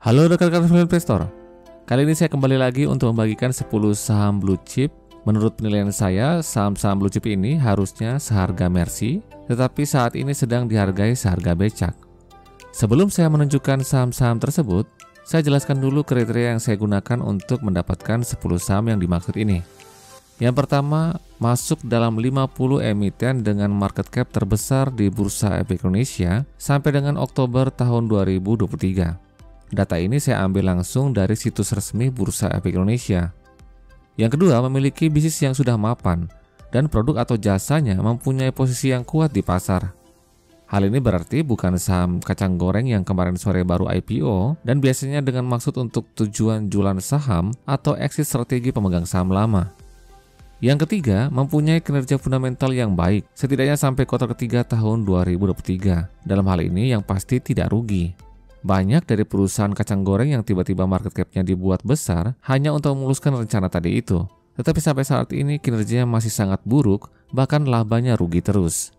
Halo rekan-rekan investor. Kali ini saya kembali lagi untuk membagikan 10 saham blue chip. Menurut penilaian saya, saham-saham blue chip ini harusnya seharga Mercy, tetapi saat ini sedang dihargai seharga becak. Sebelum saya menunjukkan saham-saham tersebut, saya jelaskan dulu kriteria yang saya gunakan untuk mendapatkan 10 saham yang dimaksud ini. Yang pertama, masuk dalam 50 emiten dengan market cap terbesar di Bursa Efek Indonesia sampai dengan Oktober tahun 2023. Data ini saya ambil langsung dari situs resmi Bursa Efek Indonesia. Yang kedua, memiliki bisnis yang sudah mapan dan produk atau jasanya mempunyai posisi yang kuat di pasar. Hal ini berarti bukan saham kacang goreng yang kemarin sore baru IPO dan biasanya dengan maksud untuk tujuan jualan saham atau exit strategi pemegang saham lama. Yang ketiga, mempunyai kinerja fundamental yang baik, setidaknya sampai kuartal ketiga tahun 2023. Dalam hal ini yang pasti tidak rugi. Banyak dari perusahaan kacang goreng yang tiba-tiba market cap-nya dibuat besar hanya untuk memuluskan rencana tadi itu. Tetapi sampai saat ini kinerjanya masih sangat buruk, bahkan labanya rugi terus.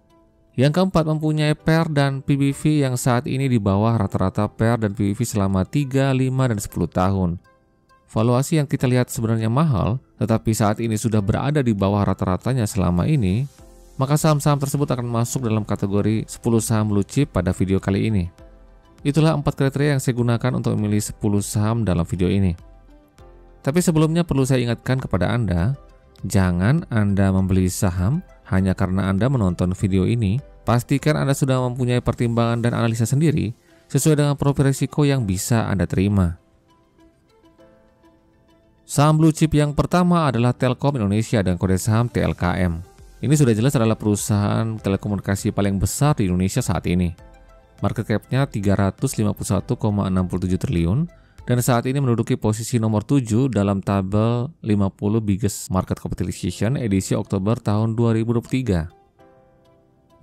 Yang keempat, mempunyai PER dan PBV yang saat ini di bawah rata-rata PER dan PBV selama 3, 5, dan 10 tahun. Valuasi yang kita lihat sebenarnya mahal, tetapi saat ini sudah berada di bawah rata-ratanya selama ini, maka saham-saham tersebut akan masuk dalam kategori 10 saham blue chip pada video kali ini. Itulah 4 kriteria yang saya gunakan untuk memilih 10 saham dalam video ini. Tapi sebelumnya perlu saya ingatkan kepada Anda, jangan Anda membeli saham hanya karena Anda menonton video ini. Pastikan Anda sudah mempunyai pertimbangan dan analisa sendiri sesuai dengan profil risiko yang bisa Anda terima. Saham blue chip yang pertama adalah Telkom Indonesia dan kode saham TLKM. Ini sudah jelas adalah perusahaan telekomunikasi paling besar di Indonesia saat ini. Market cap-nya 351,67 triliun dan saat ini menduduki posisi nomor 7 dalam tabel 50 Biggest Market Capitalization edisi Oktober tahun 2023.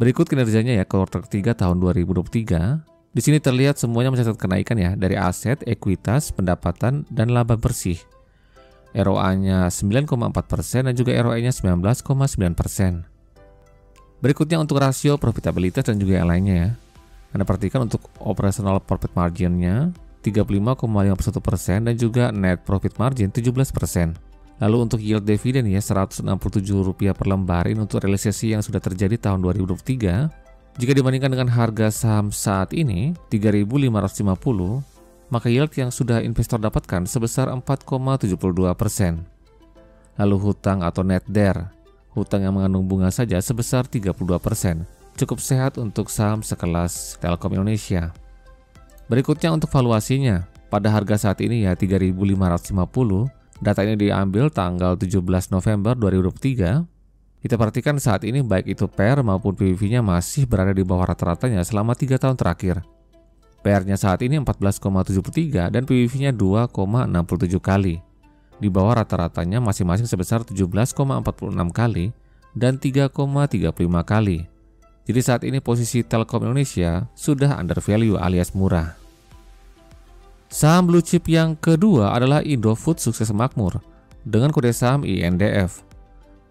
Berikut kinerjanya ya kuartal ketiga tahun 2023. Di sini terlihat semuanya mencatat kenaikan ya dari aset, ekuitas, pendapatan, dan laba bersih. ROA-nya 9,4% dan juga ROE-nya 19,9%. Berikutnya untuk rasio profitabilitas dan juga yang lainnya ya. Anda perhatikan untuk operational profit margin-nya 35,51% dan juga net profit margin 17%. Lalu untuk yield dividen ya Rp167 per lembar ini untuk realisasi yang sudah terjadi tahun 2023. Jika dibandingkan dengan harga saham saat ini 3.550, maka yield yang sudah investor dapatkan sebesar 4,72%. Lalu hutang atau net DER, hutang yang mengandung bunga saja sebesar 32%. Cukup sehat untuk saham sekelas Telkom Indonesia. Berikutnya untuk valuasinya, pada harga saat ini ya 3.550, data ini diambil tanggal 17 November 2023. Kita perhatikan saat ini baik itu PER maupun PBV-nya masih berada di bawah rata-ratanya selama 3 tahun terakhir. PER-nya saat ini 14,73 dan PBV-nya 2,67 kali. Di bawah rata-ratanya masing-masing sebesar 17,46 kali dan 3,35 kali. Jadi saat ini posisi Telkom Indonesia sudah undervalue alias murah. Saham blue chip yang kedua adalah Indofood Sukses Makmur dengan kode saham INDF.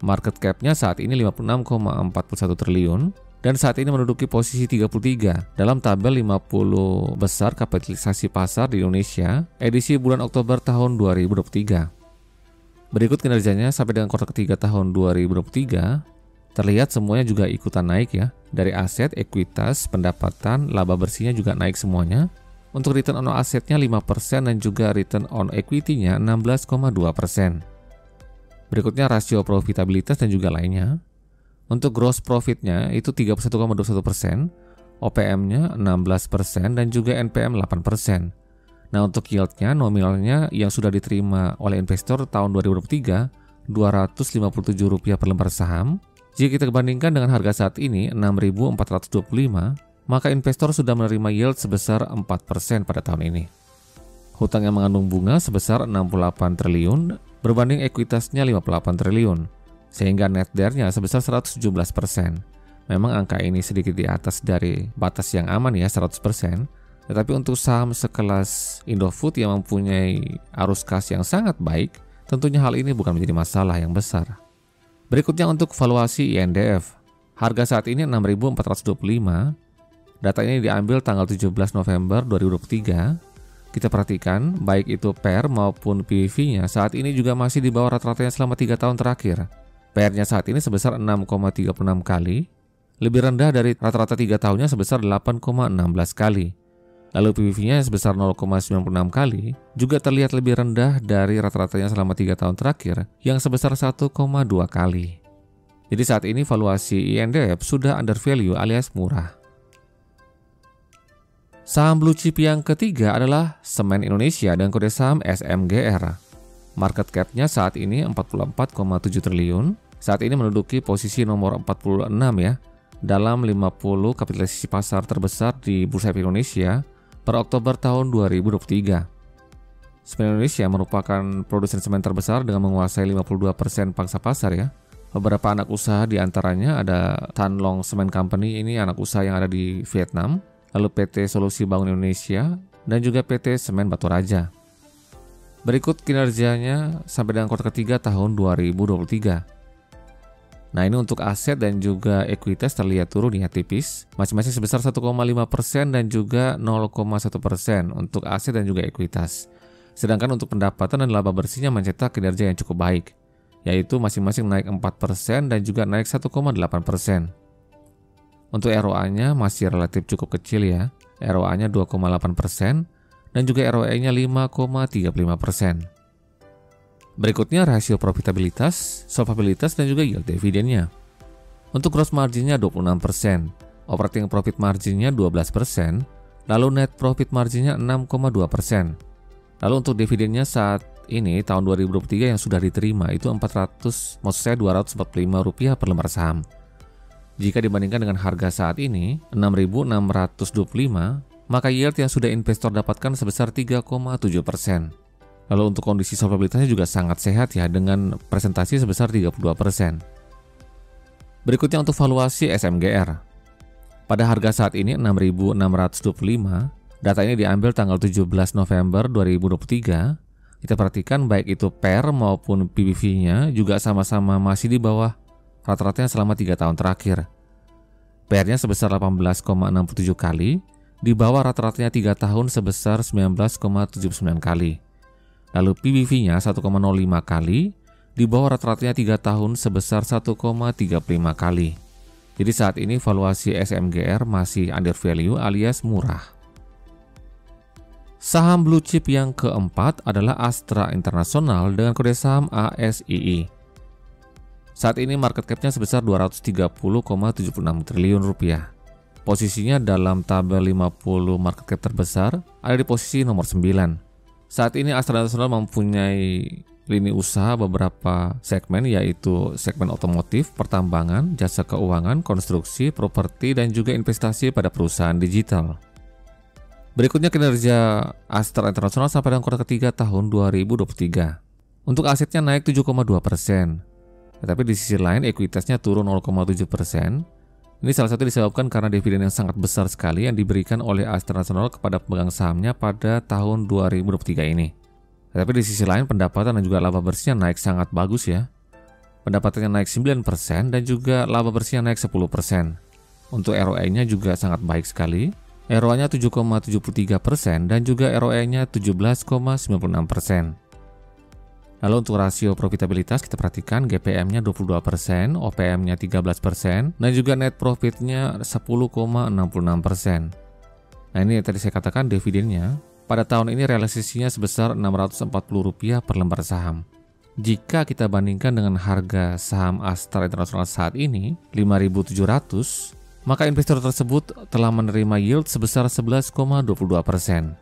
Market cap-nya saat ini 56,41 triliun dan saat ini menduduki posisi 33 dalam tabel 50 besar kapitalisasi pasar di Indonesia edisi bulan Oktober tahun 2023. Berikut kinerjanya sampai dengan kuartal ketiga tahun 2023. Terlihat semuanya juga ikutan naik ya. Dari aset, ekuitas, pendapatan, laba bersihnya juga naik semuanya. Untuk return on asetnya 5% dan juga return on equity-nya 16,2%. Berikutnya rasio profitabilitas dan juga lainnya. Untuk gross profit-nya itu 31,21%, OPM-nya 16% dan juga NPM 8%. Nah untuk yield-nya nominalnya yang sudah diterima oleh investor tahun 2023 Rp257 per lembar saham. Jika kita bandingkan dengan harga saat ini 6.425, maka investor sudah menerima yield sebesar 4% pada tahun ini. Hutang yang mengandung bunga sebesar 68 triliun berbanding ekuitasnya 58 triliun, sehingga net DER-nya sebesar 117%. Memang angka ini sedikit di atas dari batas yang aman ya 100%, tetapi untuk saham sekelas Indofood yang mempunyai arus kas yang sangat baik, tentunya hal ini bukan menjadi masalah yang besar. Berikutnya untuk valuasi INDF. Harga saat ini 6.425. Data ini diambil tanggal 17 November 2023. Kita perhatikan, baik itu PER maupun PBV-nya saat ini juga masih di bawah rata-ratanya selama 3 tahun terakhir. PER-nya saat ini sebesar 6,36 kali, lebih rendah dari rata-rata 3 tahunnya sebesar 8,16 kali. Lalu PBV-nya sebesar 0,96 kali, juga terlihat lebih rendah dari rata-ratanya selama 3 tahun terakhir yang sebesar 1,2 kali. Jadi saat ini valuasi INDF sudah under value alias murah. Saham blue chip yang ketiga adalah Semen Indonesia dengan kode saham SMGR. Market cap-nya saat ini 44,7 triliun. Saat ini menduduki posisi nomor 46 ya, dalam 50 kapitalisasi pasar terbesar di Bursa Efek Indonesia per Oktober tahun 2023. Semen Indonesia merupakan produsen semen terbesar dengan menguasai 52% pangsa pasar ya. Beberapa anak usaha diantaranya ada Tan Long Cement Company, ini anak usaha yang ada di Vietnam. Lalu PT Solusi Bangun Indonesia, dan juga PT Semen Batu Raja. Berikut kinerjanya sampai dengan kuartal ketiga tahun 2023. Nah ini untuk aset dan juga ekuitas terlihat turun ya tipis, masing-masing sebesar 1,5% dan juga 0,1% untuk aset dan juga ekuitas. Sedangkan untuk pendapatan dan laba bersihnya mencetak kinerja yang cukup baik, yaitu masing-masing naik 4% dan juga naik 1,8%. Untuk ROA-nya masih relatif cukup kecil ya, ROA-nya 2,8% dan juga ROE-nya 5,35%. Berikutnya rasio profitabilitas, solvabilitas dan juga yield dividennya. Untuk gross margin-nya 26%, operating profit margin-nya 12%, lalu net profit margin-nya 6,2%. Lalu untuk dividennya saat ini tahun 2023 yang sudah diterima itu Rp245 per lembar saham. Jika dibandingkan dengan harga saat ini, 6.625, maka yield yang sudah investor dapatkan sebesar 3,7%. Lalu untuk kondisi solvabilitasnya juga sangat sehat ya, dengan presentasi sebesar 32%. Berikutnya untuk valuasi SMGR. Pada harga saat ini 6.625, data ini diambil tanggal 17 November 2023. Kita perhatikan baik itu PER maupun PBV-nya juga sama-sama masih di bawah rata-ratanya selama 3 tahun terakhir. PER-nya sebesar 18,67 kali, di bawah rata-ratanya 3 tahun sebesar 19,79 kali. Lalu PBV-nya 1,05 kali, di bawah rata-ratanya 3 tahun sebesar 1,35 kali. Jadi saat ini valuasi SMGR masih under value alias murah. Saham blue chip yang keempat adalah Astra International dengan kode saham ASII. Saat ini market cap-nya sebesar 230,76 triliun rupiah. Posisinya dalam tabel 50 market cap terbesar ada di posisi nomor 9. Saat ini Astra International mempunyai lini usaha beberapa segmen, yaitu segmen otomotif, pertambangan, jasa keuangan, konstruksi, properti, dan juga investasi pada perusahaan digital. Berikutnya kinerja Astra International sampai dengan kuartal ketiga tahun 2023. Untuk asetnya naik 7,2%. Tetapi di sisi lain ekuitasnya turun 0,7%. Ini salah satu disebabkan karena dividen yang sangat besar sekali yang diberikan oleh Astra International kepada pemegang sahamnya pada tahun 2023 ini. Tetapi di sisi lain pendapatan dan juga laba bersihnya naik sangat bagus ya. Pendapatannya naik 9% dan juga laba bersihnya naik 10%. Untuk ROE-nya juga sangat baik sekali. ROA-nya 7,73% dan juga ROE-nya 17,96%. Lalu untuk rasio profitabilitas kita perhatikan GPM-nya 22%, OPM-nya 13%, dan juga net profit-nya 10,66%. Nah ini yang tadi saya katakan dividennya. Pada tahun ini realisasinya sebesar Rp640 per lembar saham. Jika kita bandingkan dengan harga saham Astra International saat ini, 5.700, maka investor tersebut telah menerima yield sebesar 11,22%.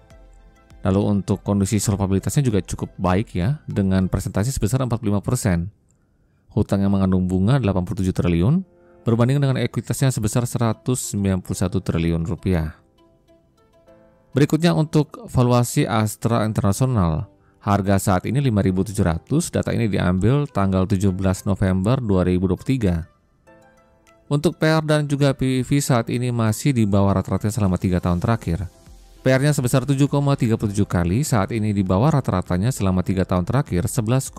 Lalu untuk kondisi solvabilitasnya juga cukup baik ya, dengan presentasi sebesar 45%. Hutang yang mengandung bunga 87 triliun, berbanding dengan ekuitasnya sebesar 191 triliun rupiah. Berikutnya untuk valuasi Astra International. Harga saat ini 5.700, data ini diambil tanggal 17 November 2023. Untuk PER dan juga PBV saat ini masih di bawah rata-rata selama 3 tahun terakhir. PER-nya sebesar 7,37 kali, saat ini di bawah rata-ratanya selama 3 tahun terakhir 11,5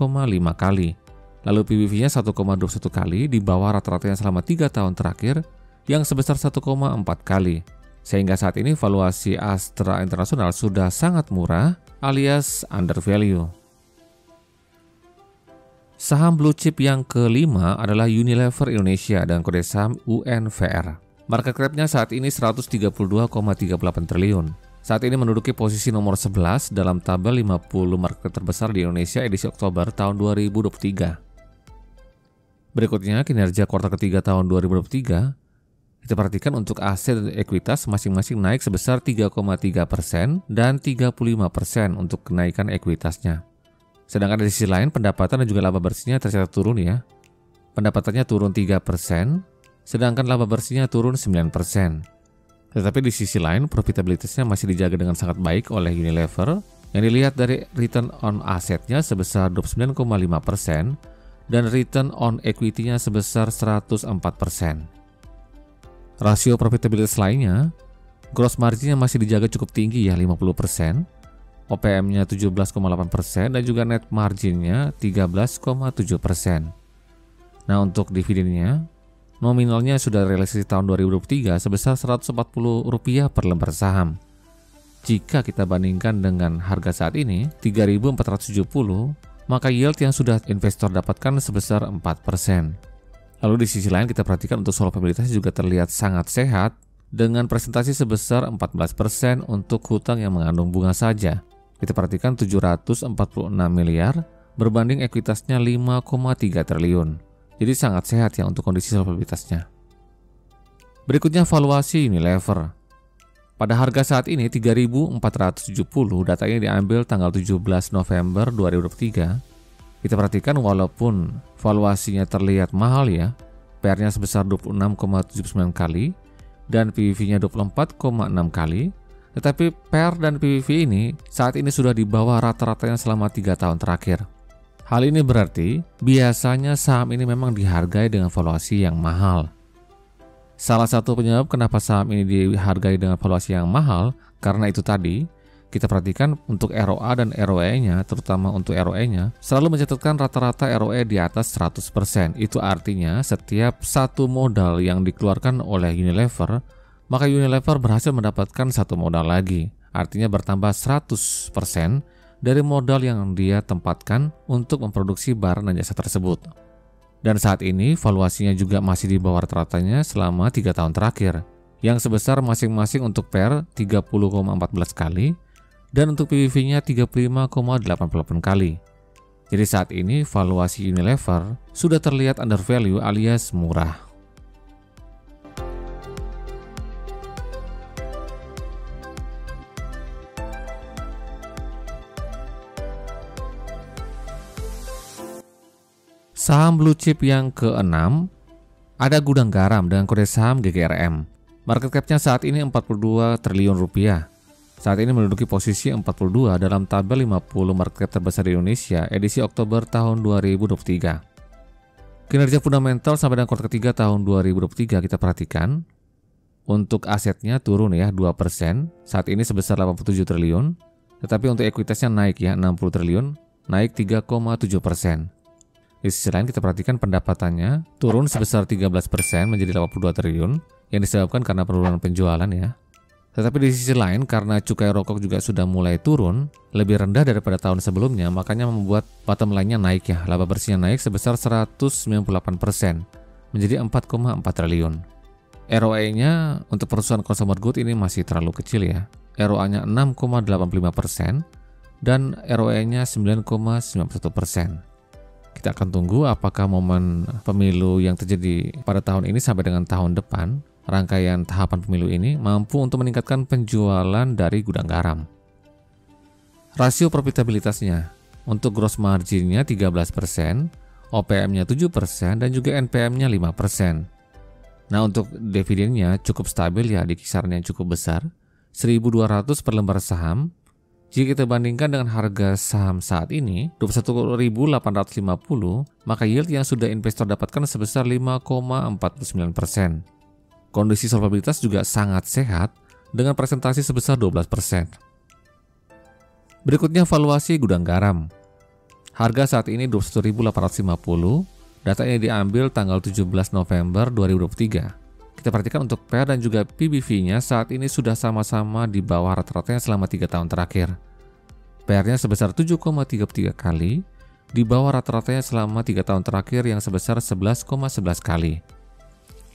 kali. Lalu PBV-nya 1,21 kali, di bawah rata-ratanya selama 3 tahun terakhir yang sebesar 1,4 kali. Sehingga saat ini valuasi Astra International sudah sangat murah alias under value. Saham blue chip yang kelima adalah Unilever Indonesia dengan kode saham UNVR. Market cap-nya saat ini 132,38 triliun. Saat ini menduduki posisi nomor 11 dalam tabel 50 market terbesar di Indonesia edisi Oktober tahun 2023. Berikutnya kinerja kuartal ketiga tahun 2023. Kita perhatikan untuk aset dan ekuitas masing-masing naik sebesar 3,3% dan 35% untuk kenaikan ekuitasnya. Sedangkan di sisi lain pendapatan dan juga laba bersihnya tercatat turun ya. Pendapatannya turun 3%, sedangkan laba bersihnya turun 9%. Tetapi di sisi lain profitabilitasnya masih dijaga dengan sangat baik oleh Unilever yang dilihat dari return on assetnya sebesar 29,5% dan return on equity-nya sebesar 104%. Rasio profitabilitas lainnya, gross margin-nya masih dijaga cukup tinggi ya 50%, OPM-nya 17,8% dan juga net margin-nya 13,7%. Nah untuk dividennya, nominalnya sudah realisasi tahun 2023 sebesar Rp140 per lembar saham. Jika kita bandingkan dengan harga saat ini, 3.470, maka yield yang sudah investor dapatkan sebesar 4%. Lalu di sisi lain kita perhatikan untuk solvabilitasnya juga terlihat sangat sehat dengan presentasi sebesar 14% untuk hutang yang mengandung bunga saja. Kita perhatikan 746 miliar berbanding ekuitasnya 5,3 triliun. Jadi sangat sehat ya untuk kondisi solvabilitasnya. Berikutnya valuasi Unilever. Pada harga saat ini 3.470, datanya diambil tanggal 17 November 2023. Kita perhatikan walaupun valuasinya terlihat mahal ya, PR-nya sebesar 26,79 kali dan PBV-nya 24,6 kali, tetapi PR dan PBV ini saat ini sudah di bawah rata-ratanya selama 3 tahun terakhir. Hal ini berarti biasanya saham ini memang dihargai dengan valuasi yang mahal. Salah satu penyebab kenapa saham ini dihargai dengan valuasi yang mahal karena itu tadi. Kita perhatikan untuk ROA dan ROE-nya, terutama untuk ROE-nya, selalu mencatatkan rata-rata ROE di atas 100%. Itu artinya setiap satu modal yang dikeluarkan oleh Unilever, maka Unilever berhasil mendapatkan satu modal lagi. Artinya bertambah 100% dari modal yang dia tempatkan untuk memproduksi barang dan jasa tersebut. Dan saat ini valuasinya juga masih di bawah rata-ratanya selama 3 tahun terakhir, yang sebesar masing-masing untuk PR 30,14 kali, dan untuk PBV-nya 35,88 kali. Jadi saat ini valuasi Unilever sudah terlihat under value alias murah. Saham blue chip yang keenam ada Gudang Garam dengan kode saham GGRM. Market cap-nya saat ini 42 triliun rupiah. Saat ini menduduki posisi 42 dalam tabel 50 market cap terbesar di Indonesia edisi Oktober tahun 2023. Kinerja fundamental sampai dengan kuartal ketiga tahun 2023 kita perhatikan. Untuk asetnya turun ya 2%, saat ini sebesar 87 triliun. Tetapi untuk ekuitasnya naik ya 60 triliun, naik 3,7%. Di sisi lain kita perhatikan pendapatannya turun sebesar 13% menjadi 82 triliun yang disebabkan karena penurunan penjualan ya. Tetapi di sisi lain karena cukai rokok juga sudah mulai turun, lebih rendah daripada tahun sebelumnya, makanya membuat bottom line-nya naik ya. Laba bersihnya naik sebesar 198% menjadi 4,4 triliun. ROE-nya untuk perusahaan consumer good ini masih terlalu kecil ya. ROA-nya 6,85% dan ROE-nya 9,91%. Kita akan tunggu apakah momen pemilu yang terjadi pada tahun ini sampai dengan tahun depan, rangkaian tahapan pemilu ini mampu untuk meningkatkan penjualan dari Gudang Garam. Rasio profitabilitasnya untuk gross margin-nya 13%, OPM-nya 7% dan juga NPM-nya 5%. Nah untuk dividennya cukup stabil ya di kisaran yang cukup besar, 1.200 per lembar saham. Jika kita bandingkan dengan harga saham saat ini, 21.850, maka yield yang sudah investor dapatkan sebesar 5,49%. Kondisi solvabilitas juga sangat sehat dengan presentasi sebesar 12%. Berikutnya valuasi Gudang Garam. Harga saat ini 21.850, datanya diambil tanggal 17 November 2023. Kita perhatikan untuk PER dan juga PBV-nya saat ini sudah sama-sama di bawah rata-ratanya selama 3 tahun terakhir. PER-nya sebesar 7,33 kali, di bawah rata-ratanya selama 3 tahun terakhir yang sebesar 11,11 kali.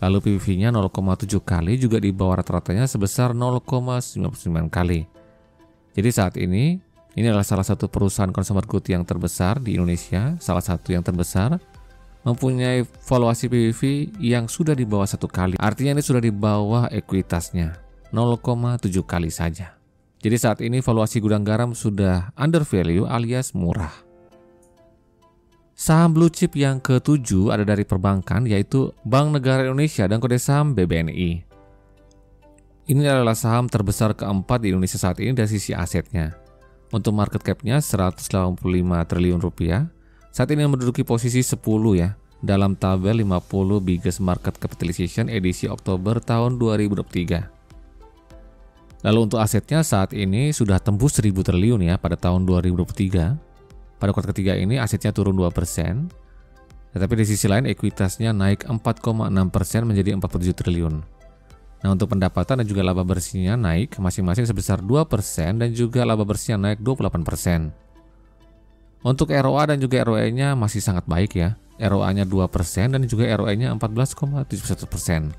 Lalu PBV-nya 0,7 kali juga di bawah rata-ratanya sebesar 0,99 kali. Jadi saat ini adalah salah satu perusahaan consumer good yang terbesar di Indonesia, salah satu yang terbesar, mempunyai valuasi PBV yang sudah di bawah 1 kali. Artinya ini sudah di bawah ekuitasnya, 0,7 kali saja. Jadi saat ini valuasi Gudang Garam sudah under value alias murah. Saham blue chip yang ke-7 ada dari perbankan, yaitu Bank Negara Indonesia dan kode saham BBNI. Ini adalah saham terbesar keempat di Indonesia saat ini dari sisi asetnya. Untuk market cap-nya 185 triliun rupiah. Saat ini menduduki posisi 10 ya dalam tabel 50 biggest market capitalization edisi Oktober tahun 2023. Lalu untuk asetnya saat ini sudah tembus 1000 triliun ya pada tahun 2023. Pada kuartal ketiga ini asetnya turun 2%. Tetapi di sisi lain ekuitasnya naik 4,6% menjadi 47 triliun. Nah, untuk pendapatan dan juga laba bersihnya naik masing-masing sebesar 2% dan juga laba bersihnya naik 28%. Untuk ROA dan juga ROE-nya masih sangat baik ya. ROA-nya 2% dan juga ROE-nya 14,71%.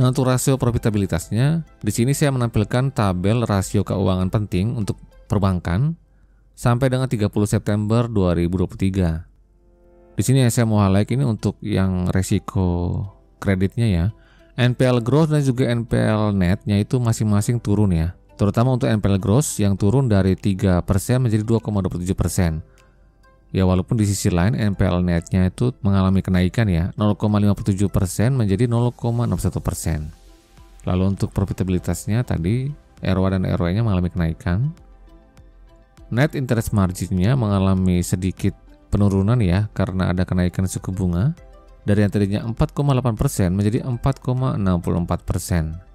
Nah, untuk rasio profitabilitasnya, di sini saya menampilkan tabel rasio keuangan penting untuk perbankan sampai dengan 30 September 2023. Di sini yang saya mau highlight ini untuk yang resiko kreditnya ya. NPL gross dan juga NPL net-nya itu masing-masing turun ya. Terutama untuk NPL gross yang turun dari 3% menjadi 2,27%. Ya walaupun di sisi lain NPL net-nya itu mengalami kenaikan ya, 0,57% menjadi 0,61%. Lalu untuk profitabilitasnya tadi ROA dan ROE-nya mengalami kenaikan. Net interest margin-nya mengalami sedikit penurunan ya karena ada kenaikan suku bunga dari yang tadinya 4,8% menjadi 4,64%.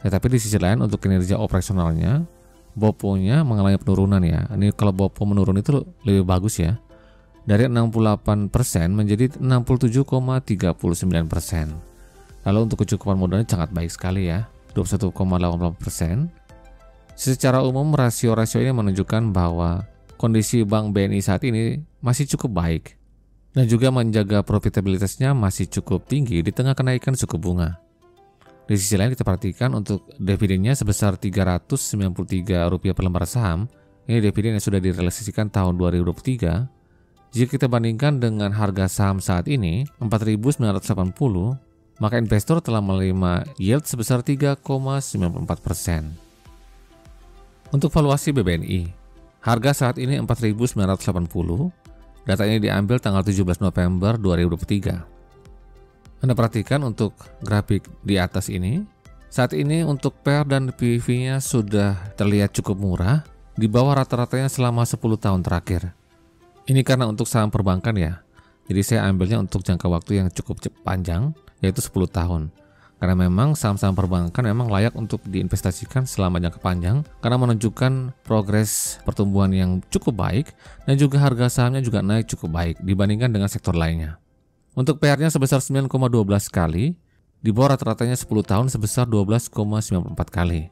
Tetapi di sisi lain untuk kinerja operasionalnya, BOPO-nya mengalami penurunan ya. Ini kalau BOPO menurun itu lebih bagus ya. Dari 68% menjadi 67,39%. Lalu untuk kecukupan modalnya sangat baik sekali ya, 21,88%. Secara umum rasio-rasio ini menunjukkan bahwa kondisi Bank BNI saat ini masih cukup baik dan juga menjaga profitabilitasnya masih cukup tinggi di tengah kenaikan suku bunga. Di sisi lain kita perhatikan untuk dividennya sebesar Rp393 per lembar saham. Ini dividen yang sudah direalisasikan tahun 2023. Jika kita bandingkan dengan harga saham saat ini 4.980, maka investor telah menerima yield sebesar 3,94%. Untuk valuasi BBNI, harga saat ini 4.980. Data ini diambil tanggal 17 November 2023. Anda perhatikan untuk grafik di atas ini, saat ini untuk PER dan PBV-nya sudah terlihat cukup murah, di bawah rata-ratanya selama 10 tahun terakhir. Ini karena untuk saham perbankan ya, jadi saya ambilnya untuk jangka waktu yang cukup panjang, yaitu 10 tahun. Karena memang saham-saham perbankan memang layak untuk diinvestasikan selama jangka panjang, karena menunjukkan progres pertumbuhan yang cukup baik, dan juga harga sahamnya juga naik cukup baik dibandingkan dengan sektor lainnya. Untuk PR-nya sebesar 9,12 kali, di bawah rata-ratanya 10 tahun sebesar 12,94 kali.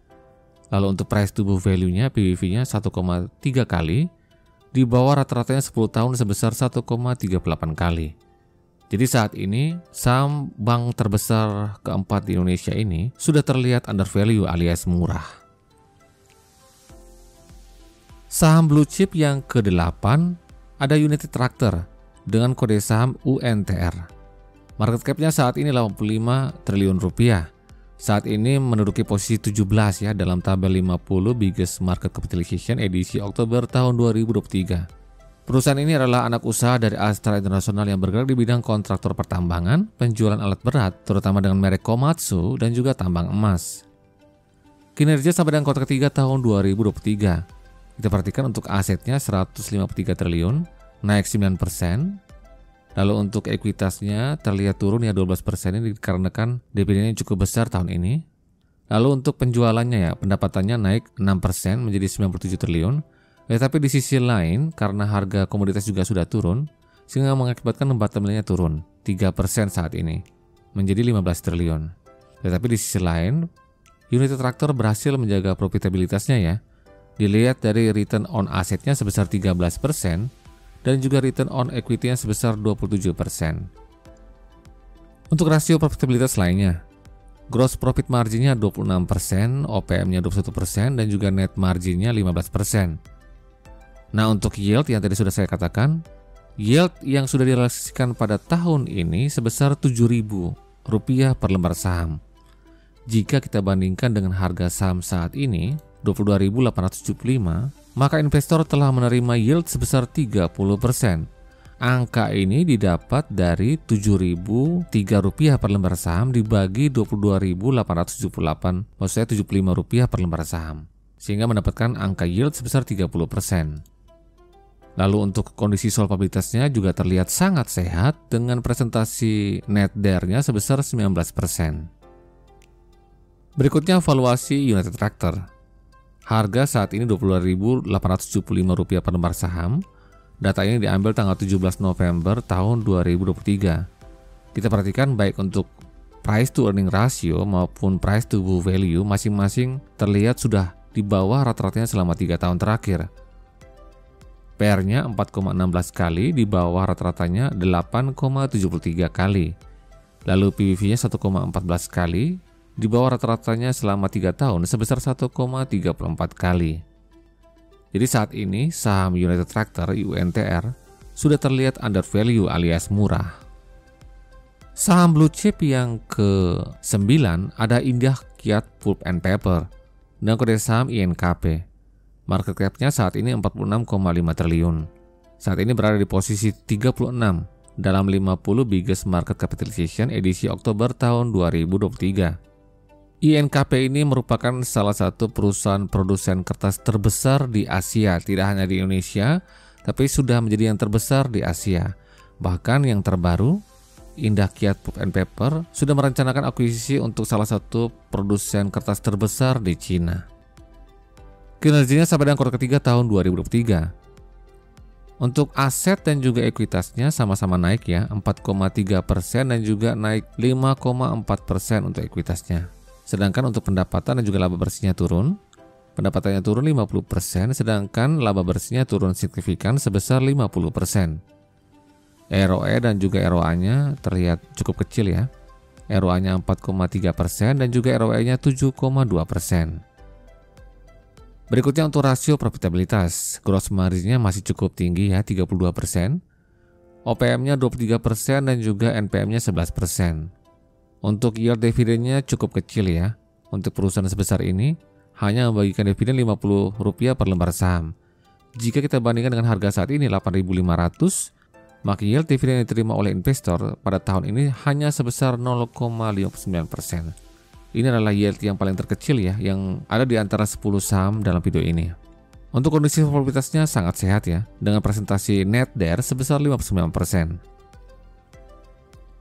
Lalu untuk price to book value-nya, PBV-nya 1,3 kali, di bawah rata-ratanya 10 tahun sebesar 1,38 kali. Jadi saat ini, saham bank terbesar keempat di Indonesia ini sudah terlihat under value alias murah. Saham blue chip yang ke-8 ada United Tractor dengan kode saham UNTR. Market cap-nya saat ini 85 triliun rupiah. Saat ini menduduki posisi 17 ya dalam tabel 50 biggest market capitalization edisi Oktober tahun 2023. Perusahaan ini adalah anak usaha dari Astra International yang bergerak di bidang kontraktor pertambangan, penjualan alat berat, terutama dengan merek Komatsu dan juga tambang emas. Kinerja sampai dengan kuartal ketiga tahun 2023. Kita perhatikan untuk asetnya 153 triliun, naik 9%. Lalu untuk ekuitasnya terlihat turun ya 12%, ini dikarenakan dividennya cukup besar tahun ini. Lalu untuk penjualannya ya, pendapatannya naik 6% menjadi 97 triliun. Tapi di sisi lain, karena harga komoditas juga sudah turun, sehingga mengakibatkan bottom line-nya turun 3% saat ini, menjadi 15 triliun. Tetapi di sisi lain, United Tractor berhasil menjaga profitabilitasnya ya. Dilihat dari return on assetnya sebesar 13% dan juga return on equity-nya sebesar 27%. Untuk rasio profitabilitas lainnya, gross profit margin-nya 26%, OPM-nya 21%, dan juga net margin-nya 15%. Nah, untuk yield yang tadi sudah saya katakan, yield yang sudah direalisasikan pada tahun ini sebesar Rp7.000 per lembar saham. Jika kita bandingkan dengan harga saham saat ini, 22.875, maka investor telah menerima yield sebesar 30%. Angka ini didapat dari Rp7.003 per lembar saham dibagi 22.878, maksud saya Rp75 per lembar saham, sehingga mendapatkan angka yield sebesar 30%. Lalu untuk kondisi solvabilitasnya juga terlihat sangat sehat dengan presentasi net DER-nya sebesar 19%. Berikutnya valuasi United Tractor. Harga saat ini Rp22.875 per lembar saham. Data ini diambil tanggal 17 November tahun 2023. Kita perhatikan baik untuk price to earning ratio maupun price to book value masing-masing terlihat sudah di bawah rata-ratanya selama 3 tahun terakhir. PER-nya 4,16 kali, di bawah rata-ratanya 8,73 kali. Lalu PBV-nya 1,14 kali, di bawah rata-ratanya selama 3 tahun sebesar 1,34 kali. Jadi saat ini saham United Tractor UNTR sudah terlihat undervalue alias murah. Saham blue chip yang ke-9 ada Indah Kiat Pulp and Paper dan kode saham INKP. Market cap-nya saat ini 46,5 triliun. Saat ini berada di posisi 36 dalam 50 biggest market capitalization edisi Oktober tahun 2023. INKP ini merupakan salah satu perusahaan produsen kertas terbesar di Asia, tidak hanya di Indonesia, tapi sudah menjadi yang terbesar di Asia. Bahkan yang terbaru, Indah Kiat Pulp and Paper sudah merencanakan akuisisi untuk salah satu produsen kertas terbesar di Cina. Kinerjanya sampai dengan kuartal ketiga tahun 2023. Untuk aset dan juga ekuitasnya sama-sama naik ya, 4,3% dan juga naik 5,4% untuk ekuitasnya. Sedangkan untuk pendapatan dan juga laba bersihnya turun. Pendapatannya turun 50%, sedangkan laba bersihnya turun signifikan sebesar 50%. ROE dan juga ROA-nya terlihat cukup kecil ya. ROA-nya 4,3% dan juga ROE-nya 7,2%. Berikutnya untuk rasio profitabilitas. Gross margin-nya masih cukup tinggi ya, 32%. OPM-nya 23% dan juga NPM-nya 11%. Untuk yield dividennya cukup kecil ya. Untuk perusahaan sebesar ini hanya membagikan dividen Rp50 per lembar saham. Jika kita bandingkan dengan harga saat ini 8.500, maka yield dividen yang diterima oleh investor pada tahun ini hanya sebesar 0,59%. Ini adalah yield yang paling terkecil ya, yang ada di antara 10 saham dalam video ini. Untuk kondisi solvabilitasnya sangat sehat ya, dengan presentasi net DER sebesar 59%.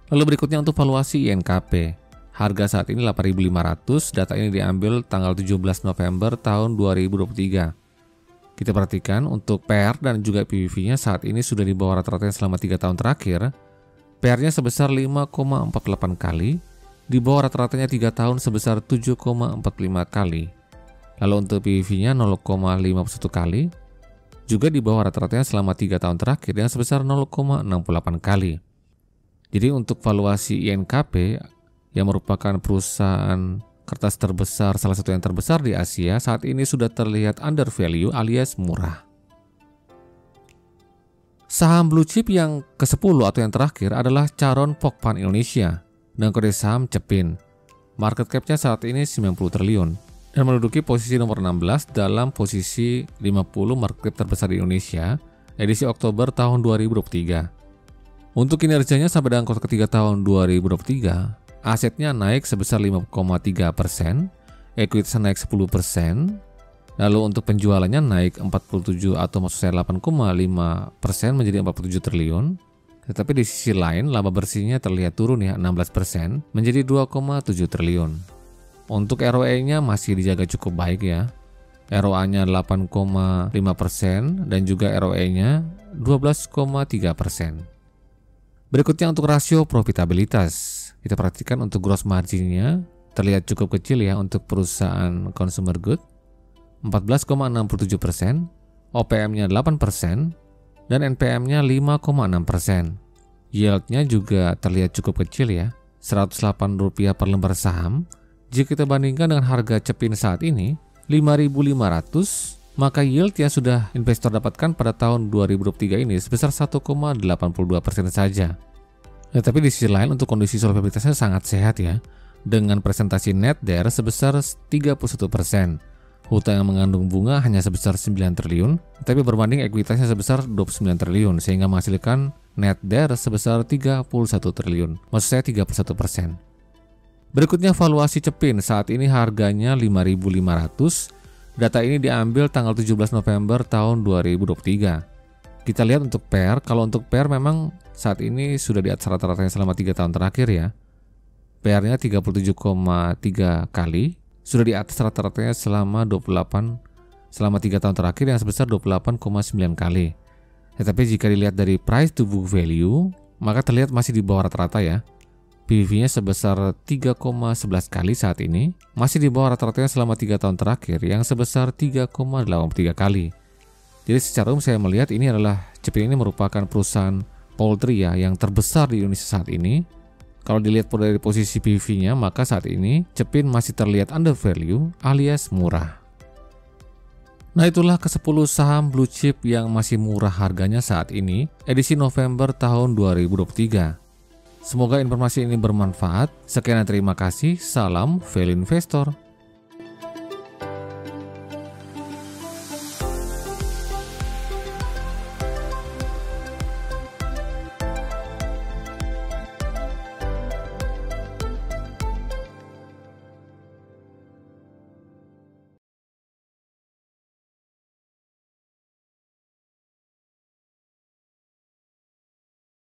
Lalu berikutnya untuk valuasi INKP. Harga saat ini 8.500, data ini diambil tanggal 17 November tahun 2023. Kita perhatikan untuk PER dan juga PBV-nya saat ini sudah di bawah rata-rata selama 3 tahun terakhir. PER-nya sebesar 5,48 kali, di bawah rata-ratanya 3 tahun sebesar 7,45 kali. Lalu untuk PBV-nya 0,51 kali, juga di bawah rata-ratanya selama 3 tahun terakhir yang sebesar 0,68 kali. Jadi untuk valuasi INKP yang merupakan perusahaan kertas terbesar, salah satu yang terbesar di Asia, saat ini sudah terlihat undervalue alias murah. Saham blue chip yang ke-10 atau yang terakhir adalah Charon Pokpan Indonesia dan kode saham CEPIN. Market cap-nya saat ini 90 triliun dan menduduki posisi nomor 16 dalam posisi 50 market cap terbesar di Indonesia edisi Oktober tahun 2023. Untuk kinerjanya sampai dengan kuartal ketiga tahun 2023, asetnya naik sebesar 5,3%, ekuitasnya naik 10%, lalu untuk penjualannya naik 47 atau maksud saya 8,5% menjadi 47 triliun. Tetapi di sisi lain laba bersihnya terlihat turun ya 16% menjadi 2,7 triliun. Untuk ROE-nya masih dijaga cukup baik ya. ROA-nya 8,5% dan juga ROE-nya 12,3%. Berikutnya untuk rasio profitabilitas. Kita perhatikan untuk gross margin-nya terlihat cukup kecil ya untuk perusahaan consumer good, 14,67%, OPM-nya 8%, dan NPM-nya 5,6%. Yield-nya juga terlihat cukup kecil ya, Rp108 per lembar saham. Jika kita bandingkan dengan harga Cepin saat ini, 5.500, maka yield yang sudah investor dapatkan pada tahun 2023 ini sebesar 1,82% saja. Ya, tapi di sisi lain untuk kondisi solvabilitasnya sangat sehat ya, dengan presentasi net DER sebesar 31%. Hutang yang mengandung bunga hanya sebesar 9 triliun, tapi berbanding ekuitasnya sebesar 29 triliun, sehingga menghasilkan net DER sebesar 31 triliun. Maksud saya 31%. Berikutnya valuasi Cepin, saat ini harganya 5.500. Data ini diambil tanggal 17 November tahun 2023. Kita lihat untuk PER, kalau untuk PER memang saat ini sudah di atas rata-ratanya selama 3 tahun terakhir ya. PER-nya 37,3 kali, sudah di atas rata-ratanya selama 3 tahun terakhir yang sebesar 28,9 kali. Tetapi jika dilihat dari price to book value, maka terlihat masih di bawah rata-rata ya. PBV-nya sebesar 3,11 kali saat ini, masih di bawah rata-ratanya selama 3 tahun terakhir yang sebesar 3,83 kali. Jadi secara umum saya melihat ini adalah Cepin ini merupakan perusahaan poultry ya yang terbesar di Indonesia saat ini. Kalau dilihat dari posisi PBV-nya, maka saat ini Cepin masih terlihat under value alias murah. Nah, itulah ke-10 saham blue chip yang masih murah harganya saat ini, edisi November tahun 2023. Semoga informasi ini bermanfaat. Sekian dan terima kasih. Salam Value Investor.